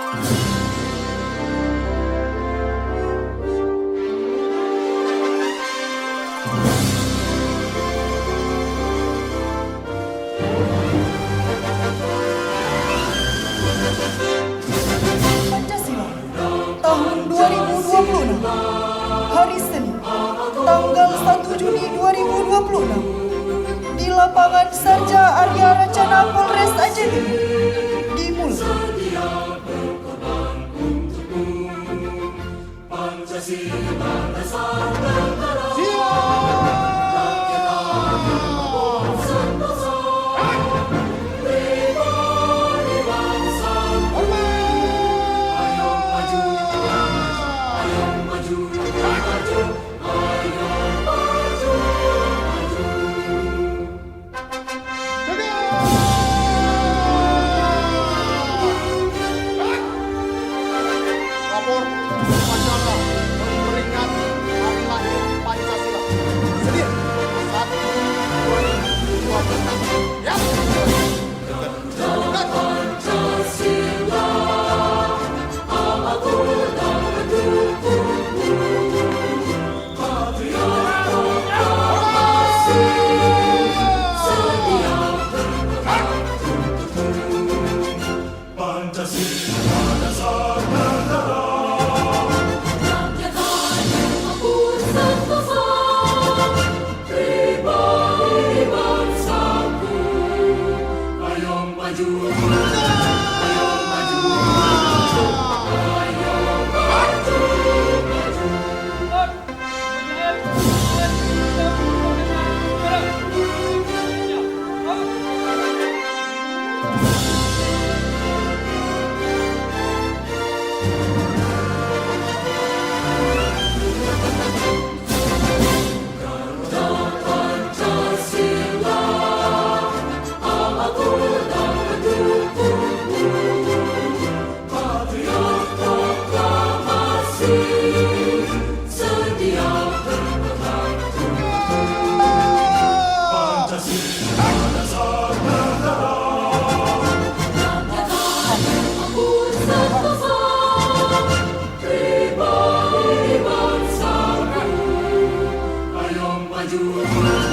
Pancasila tahun 2026, hari Senin, tanggal 1 Juni 2026, di lapangan Sarja Arya Racana Polres Aceh Timur, dimulai. Lapor upacara memperingati hari lahir Pancasila. Sedia 1 Juni 2026. Ya. Maju